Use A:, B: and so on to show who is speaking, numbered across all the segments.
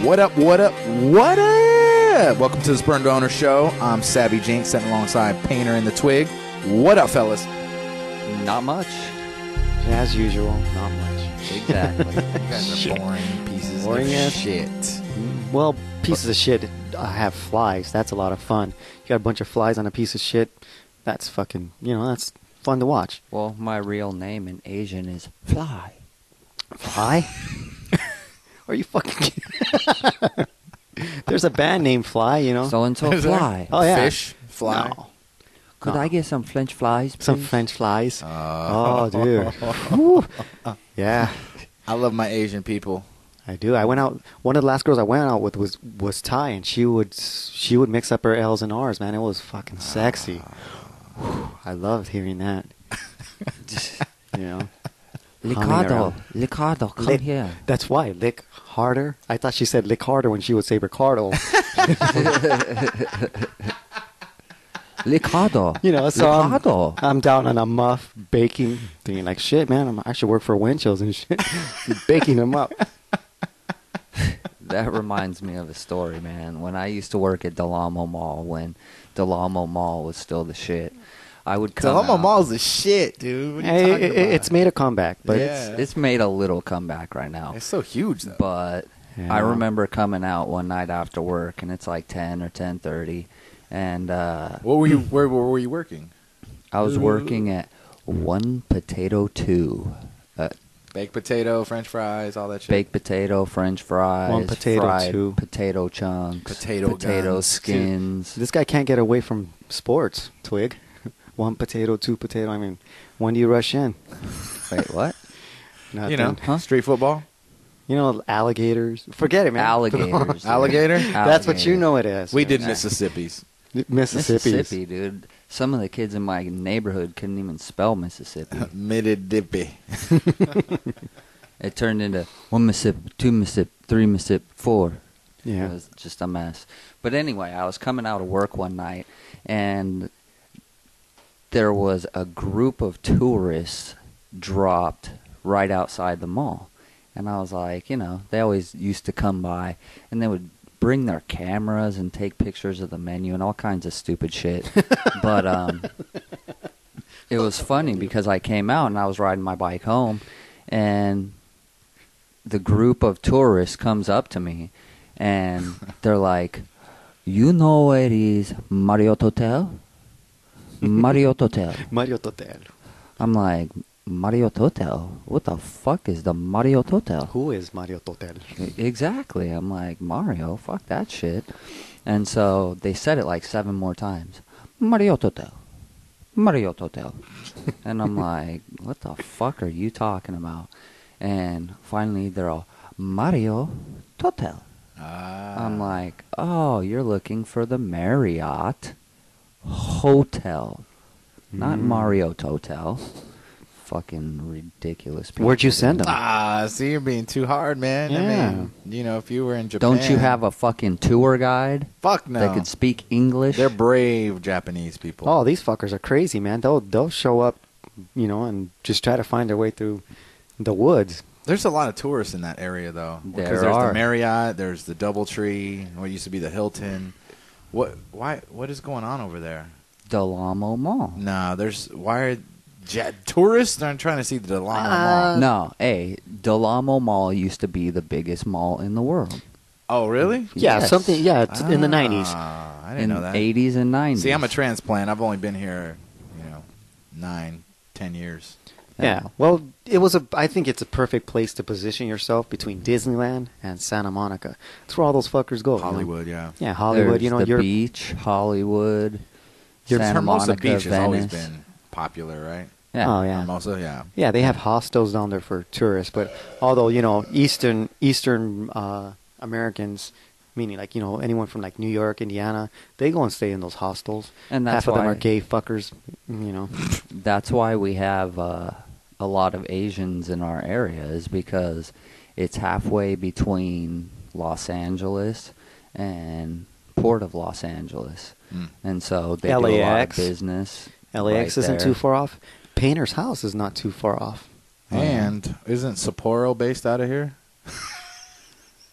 A: What up, what up, what up? Welcome to the Sperm Donor Show. I'm savvyjinx, sitting alongside Painter and the Twig. What up, fellas?
B: Not much.
C: As usual, not much.
B: Exactly.
A: You guys are boring pieces of shit.
C: Well, pieces of shit have flies. That's a lot of fun. You got a bunch of flies on a piece of shit. That's fucking, that's fun to watch.
B: Well, my real name in Asian is Fly.
C: Fly? Are you fucking kidding? There's a band named Fly,
B: So-and-so Fly.
C: Oh, yeah.
A: Fish, fly.
C: No.
B: Could I get some French fries, please?
C: Some French flies. Oh, dude. Whew. Yeah,
A: I love my Asian people.
C: I do. I went out. One of the last girls I went out with was Thai, and she would mix up her L's and R's. Man, it was fucking sexy. Whew. I loved hearing that.
B: Ricardo, come here.
C: That's why. Lick harder. I thought she said lick harder when she would say Ricardo.
B: Ricardo.
C: So
B: Ricardo.
C: I'm down on a muff baking, thinking like, shit, man, I should work for Winchell's and shit. Baking them up.
B: That reminds me of a story, man. When I used to work at Del Amo Mall, when Del Amo Mall was still the shit, I would come
A: Del Amo
B: out.
A: Mall's the shit, dude. What are you
C: Hey,
A: talking about?
C: it's made a comeback, but
A: Yeah.
B: It's made a little comeback right now.
A: It's so huge, though.
B: But
C: Yeah.
B: I remember coming out one night after work, and it's like 10 or 10:30, and
A: Where were you working?
B: I was working at One Potato 2.
A: Baked potato, French fries, all that shit.
B: Baked potato, French fries,
C: One Potato
B: fried
C: 2.
B: potato chunks,
A: Potato guns.
B: skins.
C: this guy can't get away from sports, Twig. One potato, two potato. I mean, when do you rush in?
B: Wait, what?
C: Nothing.
A: Street football.
C: Alligators. Forget it, man.
B: Alligators. dude.
A: Alligator?
C: That's what you
B: Alligators.
C: know it as.
A: We did
B: Yeah.
A: Mississippi's.
C: Mississippi.
B: Mississippi, dude. Some of the kids in my neighborhood couldn't even spell Mississippi.
A: Mississippi.
B: It turned into 1 Mississippi, 2 Mississippi, 3 Mississippi, 4.
C: Yeah.
B: It was just a mess. But anyway, I was coming out of work one night, and there was a group of tourists dropped right outside the mall. And I was like, they always used to come by, and they would bring their cameras and take pictures of the menu and all kinds of stupid shit. But it was funny because I came out and I was riding my bike home, and the group of tourists comes up to me, and they're like, "You know where is Marriott Hotel? Marriott Hotel."
C: Marriott Hotel.
B: I'm like, Marriott Hotel? What the fuck is the Marriott Hotel?
C: Who is Marriott Hotel?
B: Exactly. I'm like, Mario, fuck that shit. And so they said it like 7 more times. Marriott Hotel. Marriott Hotel. And I'm like, what the fuck are you talking about? And finally they're all, Mario Hotel. I'm like, oh, you're looking for the Marriott Hotel. Not Marriott Hotel. Fucking ridiculous people.
C: Where'd you send them?
A: See, you're being too hard, man.
C: Yeah.
A: I mean, if you were in Japan.
B: Don't you have a fucking tour guide
A: Fuck no.
B: that could speak English?
A: They're brave Japanese people.
C: Oh, these fuckers are crazy, man. They'll show up, and just try to find their way through the woods.
A: There's a lot of tourists in that area, though.
B: There
A: Because there's
B: are.
A: the Marriott, there's the DoubleTree, what used to be the Hilton. What is going on over there?
B: Del Amo Mall.
A: Nah, why are tourists aren't trying to see the Del Amo Mall?
B: No, Del Amo Mall used to be the biggest mall in the world.
A: Oh, really?
C: Yeah,
B: Yes.
C: something. Yeah, it's in the 90s.
A: I didn't
B: In
A: know that.
B: 80s and 90s.
A: See, I'm a transplant. I've only been here, 9, 10 years.
C: Yeah. Well, I think it's a perfect place to position yourself between Disneyland and Santa Monica. That's where all those fuckers go.
A: Hollywood, yeah.
C: Yeah, Hollywood.
B: There's the
C: you're
B: beach, Hollywood, Santa
A: Hermosa
B: Monica,
A: Beach has always
B: Venice.
A: been popular, right?
B: Yeah.
C: Oh yeah.
A: Hermosa, yeah.
C: Yeah, they have hostels down there for tourists, but although Eastern Americans, meaning like anyone from like New York, Indiana, they go and stay in those hostels.
B: And that's
C: half of them
B: why-
C: are gay fuckers.
B: That's why we have a lot of Asians in our area, is because it's halfway between Los Angeles and Port of Los Angeles. And so they do a lot of
C: LAX.
B: business.
C: LAX
B: right
C: isn't
B: there.
C: too far off. Painter's house is not too far off.
A: And isn't Sapporo based out of here?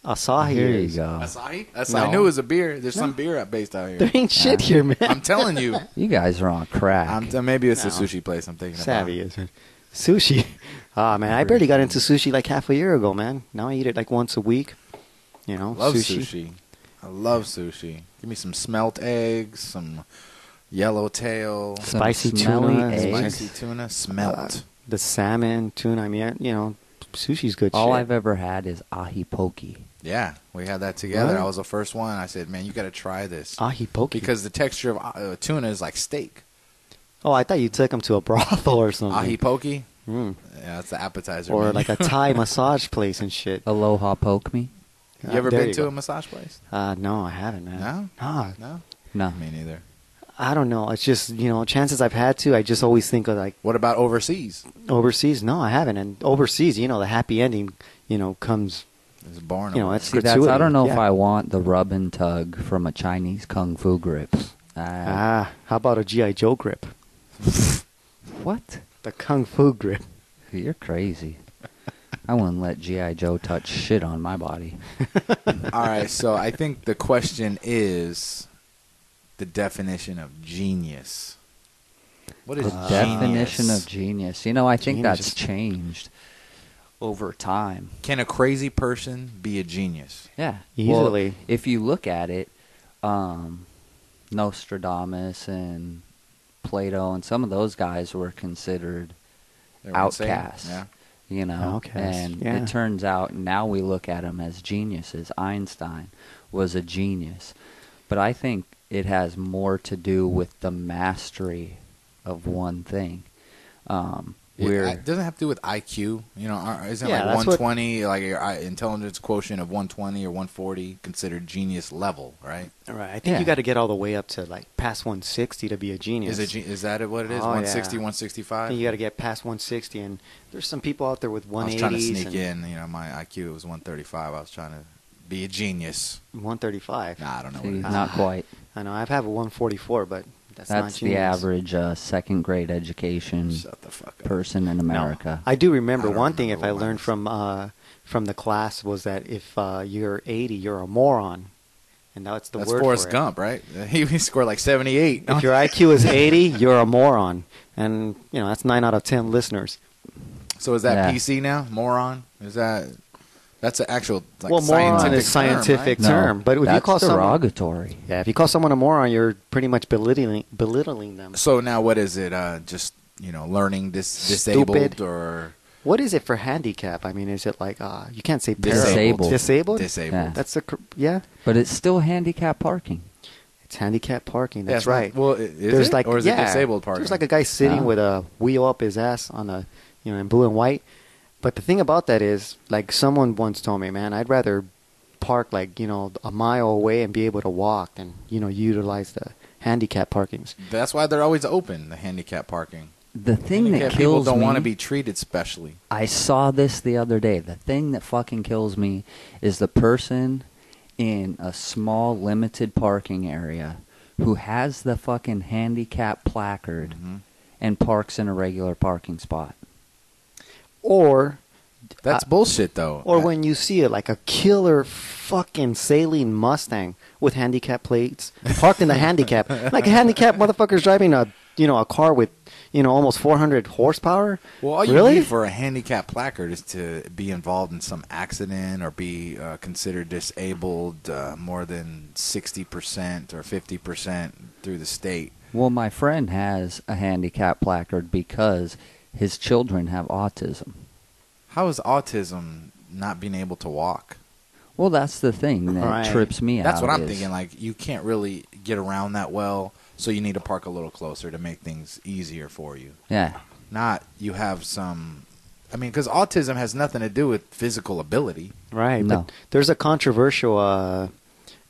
C: Asahi
B: Here
C: is.
B: you go.
A: Asahi?
C: No.
A: I knew it was a beer. There's some beer based out here.
C: There ain't shit here, man.
A: I'm telling you.
B: You guys are on crack.
A: Maybe it's
C: No.
A: a sushi place I'm thinking
C: Savvy
A: about.
C: is. Sushi. Ah, man, I barely got into sushi like half a year ago, man. Now I eat it like once a week. You know,
A: Love sushi. I love sushi. Give me some smelt eggs, some yellowtail,
B: Some
C: Spicy
B: smelly
C: tuna.
B: eggs.
A: spicy tuna, smelt.
C: The salmon, tuna. I mean, you know, sushi's good
B: All
C: shit.
B: I've ever had is ahi poke.
A: Yeah, we had that together.
C: What?
A: I was the first one. I said, man, you got to try this.
C: Ahi poke.
A: Because the texture of tuna is like steak.
C: Oh, I thought you took them to a brothel or something.
A: Ahi poke?
C: Mm.
A: Yeah, that's the appetizer.
C: Or
A: menu.
C: like a Thai massage place and shit.
B: Aloha poke me?
A: You ever
C: There
A: been
C: you
A: to
C: go.
A: a massage place?
C: No, I haven't, man.
A: No?
C: Nah,
A: No?
B: No.
A: Me neither.
C: I don't know. It's just, you know, chances I've had to, I just always think of like
A: What about overseas?
C: overseas. No, I haven't. And overseas, you know, the happy ending, you know, comes,
A: It's boring.
C: you know,
A: over
C: it's
B: See,
C: gratuity.
B: I don't know if
C: Yeah.
B: I want the rub and tug from a Chinese kung fu grip.
C: How about a G.I. Joe grip?
B: What?
C: The kung fu grip.
B: You're crazy. I wouldn't let G.I. Joe touch shit on my body.
A: All right, so I think the question is the definition of genius. What is
B: The
A: genius?
B: definition of genius. You know, I think
C: Genius.
B: that's changed over time.
A: Can a crazy person be a genius?
B: Yeah.
C: Easily.
B: Well, if you look at it, Nostradamus and Plato and some of those guys were considered
A: They were insane?
B: outcasts.
A: Yeah.
B: You know,
C: Outcasts,
B: and
C: yeah.
B: it turns out now we look at them as geniuses. Einstein was a genius, but I think it has more to do with the mastery of one thing.
A: It doesn't have to do with IQ. You know, isn't
C: Yeah,
A: like
C: that's what-
A: 120, like your intelligence quotient of 120 or 140 considered genius level, right?
C: Right. I think
B: Yeah.
C: you got to get all the way up to like past 160 to be a genius.
A: Is that what it is?
C: Oh,
A: 160,
C: yeah.
A: 165?
C: I think you got to get past 160, and there's some people out there with
A: I was
C: 180s
A: trying to sneak
C: and
A: in. You know, my IQ was 135. I was trying to be a genius.
C: 135.
A: Nah, I don't know
B: See,
A: what it is.
B: not quite.
C: I know. I have a 144, but that's not
B: That's
C: genius.
B: the average second grade education
A: Shut the fuck up.
B: person in America.
C: I do remember
A: I don't
C: one thing.
A: remember
C: If I
A: what
C: learned
A: mine
C: from the class was that if you're 80, you're a moron, and that's the
A: That's
C: word
A: Forrest
C: for it.
A: Gump, right? He scored like 78.
C: If your IQ is 80, you're a moron, and you know that's 9 out of 10 listeners.
A: So is that
B: Yeah.
A: PC now? Moron? That's an actual like,
C: Well, moron is
A: scientific
C: scientific
A: term, right?
C: term, but if you
B: that's
C: call someone,
B: derogatory.
C: yeah, if you call someone a moron, you're pretty much belittling them.
A: So now what is it? Just, learning disabled
C: Stupid.
A: or
C: What is it for handicap? I mean, is it like you can't say paralyzed.
B: Disabled.
C: Disabled?
A: disabled?
B: Yeah.
C: That's yeah.
B: But it's still handicap parking.
C: It's handicap parking.
A: Yeah,
C: That's
A: it's not-
C: right.
A: well, is
C: There's
A: it?
C: like
A: Or is
C: yeah,
A: it disabled parking?
C: There's like a guy sitting
B: Oh.
C: with a wheel up his ass on a in blue and white. But the thing about that is, like someone once told me, man, I'd rather park like a mile away and be able to walk than utilize the handicap parkings.
A: That's why they're always open, the handicap parking.
B: The thing that
A: Handicap people
B: kills
A: don't
B: me,
A: want to be treated specially.
B: I saw this the other day. The thing that fucking kills me is the person in a small, limited parking area who has the fucking handicap placard
A: Mhm.
B: and parks in a regular parking spot.
C: Or
A: That's bullshit, though.
C: or when you see it like a killer fucking saline Mustang with handicap plates parked in the handicap, like a handicap motherfucker's driving a car with almost 400 horsepower.
A: Well, all you
C: really?
A: need for a handicap placard is to be involved in some accident or be considered disabled more than 60% or 50% through the state.
B: Well, my friend has a handicap placard because his children have autism.
A: How is autism not being able to walk?
B: Well, that's the thing that
C: Right.
B: trips me out.
A: That's what I'm
B: is-
A: thinking. Like, you can't really get around that well, so you need to park a little closer to make things easier for you.
B: Yeah.
A: Not you have some... I mean, because autism has nothing to do with physical ability.
C: Right.
B: No.
C: But there's a controversial,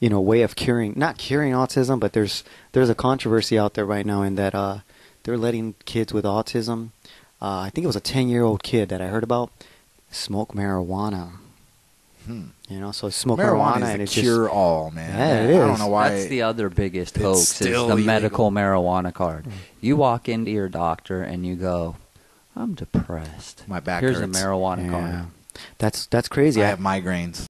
C: way of not curing autism, but there's a controversy out there right now in that they're letting kids with autism. I think it was a 10-year-old kid that I heard about smoke marijuana. So smoke marijuana
A: Marijuana
C: and
A: is
C: it's
A: the cure-all, man.
C: Yeah, it
A: I don't
C: is.
A: know why...
B: That's the other biggest
A: it's
B: hoax is
A: still
B: the
A: illegal.
B: medical marijuana card. You walk into your doctor and you go, I'm depressed.
A: My back
B: Here's
A: hurts.
B: a marijuana
C: Yeah.
B: card.
C: That's crazy.
A: I have migraines.